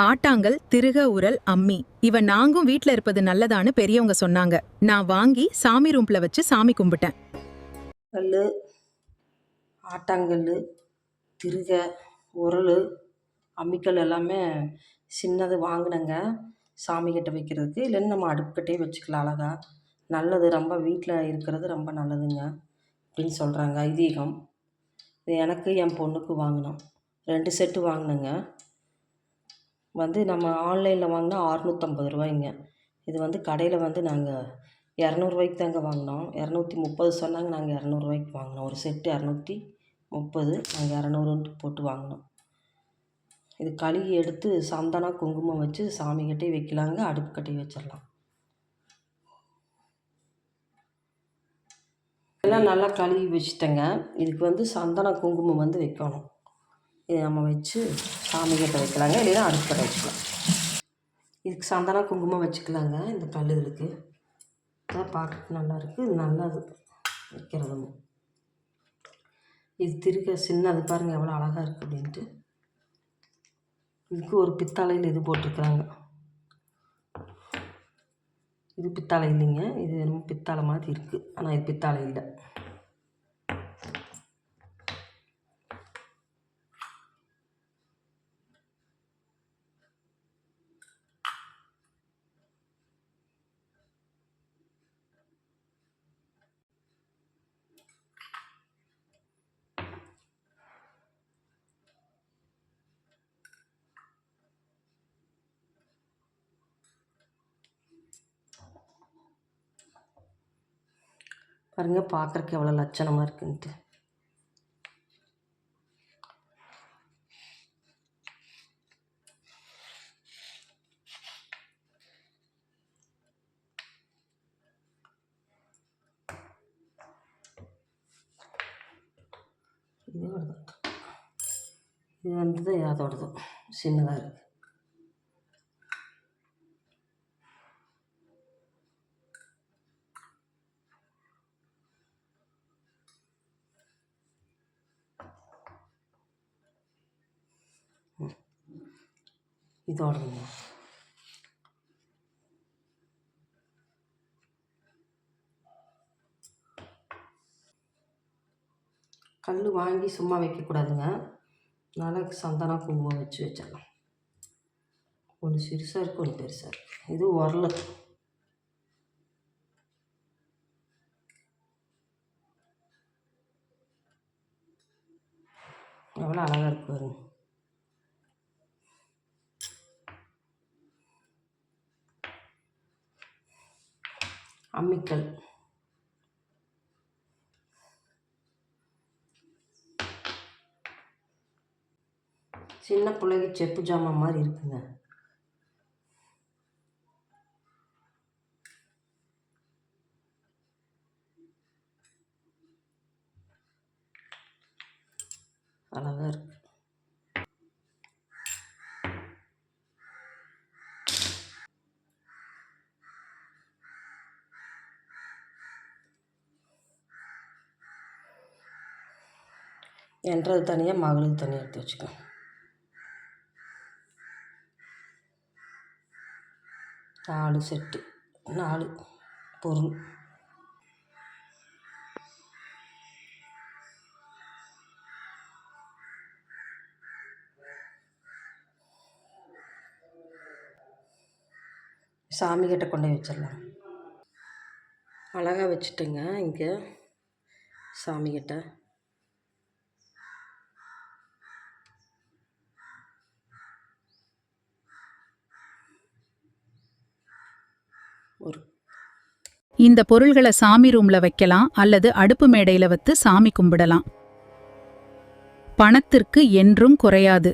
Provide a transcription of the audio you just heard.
ஆட்டாங்கல், திருக உரல், அம்மி இவ நாங்கும் வீட்ல இருப்பது நல்லதான்னு பெரியவங்க சொன்னாங்க. நான் வாங்கி சாமி ரூம்ல வச்சு சாமி கும்பிட்டேன். கல், ஆட்டாங்கல், திருக, உரல், அம்மிக்கல் எல்லாமே சின்னது வாங்கினேங்க சாமிக்கிட்ட வைக்கிறதுக்கு. இல்லைன்னு நம்ம அடுப்புக்கிட்டே வச்சுக்கலாம் அழகா. நல்லது, ரொம்ப வீட்டில் இருக்கிறது ரொம்ப நல்லதுங்க அப்படின்னு சொல்கிறாங்க ஐதீகம். இது எனக்கு என் பொண்ணுக்கு வாங்கினோம். 2 செட்டு வாங்கினேங்க. நம்ம ஆன்லைனில் வாங்கினா 650 ரூபாய்ங்க. இது கடையில் நாங்கள் 200 தாங்க வாங்கினோம். 230 சொன்னாங்க, நாங்கள் 200 வாங்கினோம். ஒரு செட்டு 230, நாங்கள் 200 போட்டு வாங்கினோம். இது கழுவி எடுத்து சந்தனம் குங்குமம் வச்சு சாமிக்கிட்டே வைக்கலாங்க, அடுப்புக்கிட்டே வச்சிடலாம். எல்லாம் நல்லா கழுவி வச்சுட்டேங்க. இதுக்கு சந்தனம் குங்குமம் வைக்கணும். இதை நம்ம வச்சு சாமிக்கிட்ட வைக்கலாங்க, இல்லைன்னா அடுப்புக்கிட்ட வச்சுக்கலாம். இதுக்கு சந்தனம் குங்குமம் வச்சுக்கலாங்க. இந்த கல்லுகளுக்கு அதான் பார்க்க நல்லாயிருக்கு, இது நல்லது வைக்கிறதும். இது திருக்க சின்னது பாருங்கள் எவ்வளோ அழகாக இருக்குது அப்படின்ட்டு. இதுக்கு ஒரு பித்தளையில் இது போட்டிருக்குறாங்க. இது பித்தாளை இல்லைங்க, இது என்னமோ பித்தாளை மாதிரி இருக்குது, ஆனால் இது பித்தாளை இல்லை. பாருங்க பார்க்குறக்கு எவ்வளோ லட்சணமாக இருக்குன்ட்டு. இது அதோடது சின்னதாக இருக்குது. இதோடதுங்க. கல் வாங்கி சும்மா வைக்கக்கூடாதுங்க, அதனால் சந்தனம் குங்குமம் வச்சு வச்சிடலாம். ஒன்று சிறுசாக இருக்குது, ஒன்று பெருசாக இருக்குது. இது உரல். எவ்வளோ அழகாக இருக்கு பாருங்க. அம்மிக்கல், சின்ன பிள்ளைக்கு செப்பு ஜாமான் மாதிரி இருக்குங்க. அழகாக இருக்கு. என்றது தனியாக, மகளுக்கு தனியாக எடுத்து வச்சுக்கலாம். நாலு செட்டு, 4 பொருள். சாமிக்கிட்ட கொண்டு போய் வச்சிடலாம். அழகாக வச்சுட்டேங்க இங்கே சாமிக்கிட்ட. இந்த பொருள்களை சாமி ரூம்ல வைக்கலாம், அல்லது அடுப்பு மேடையில வைத்து சாமி கும்பிடலாம். பணத்திற்கு என்றும் குறையாது.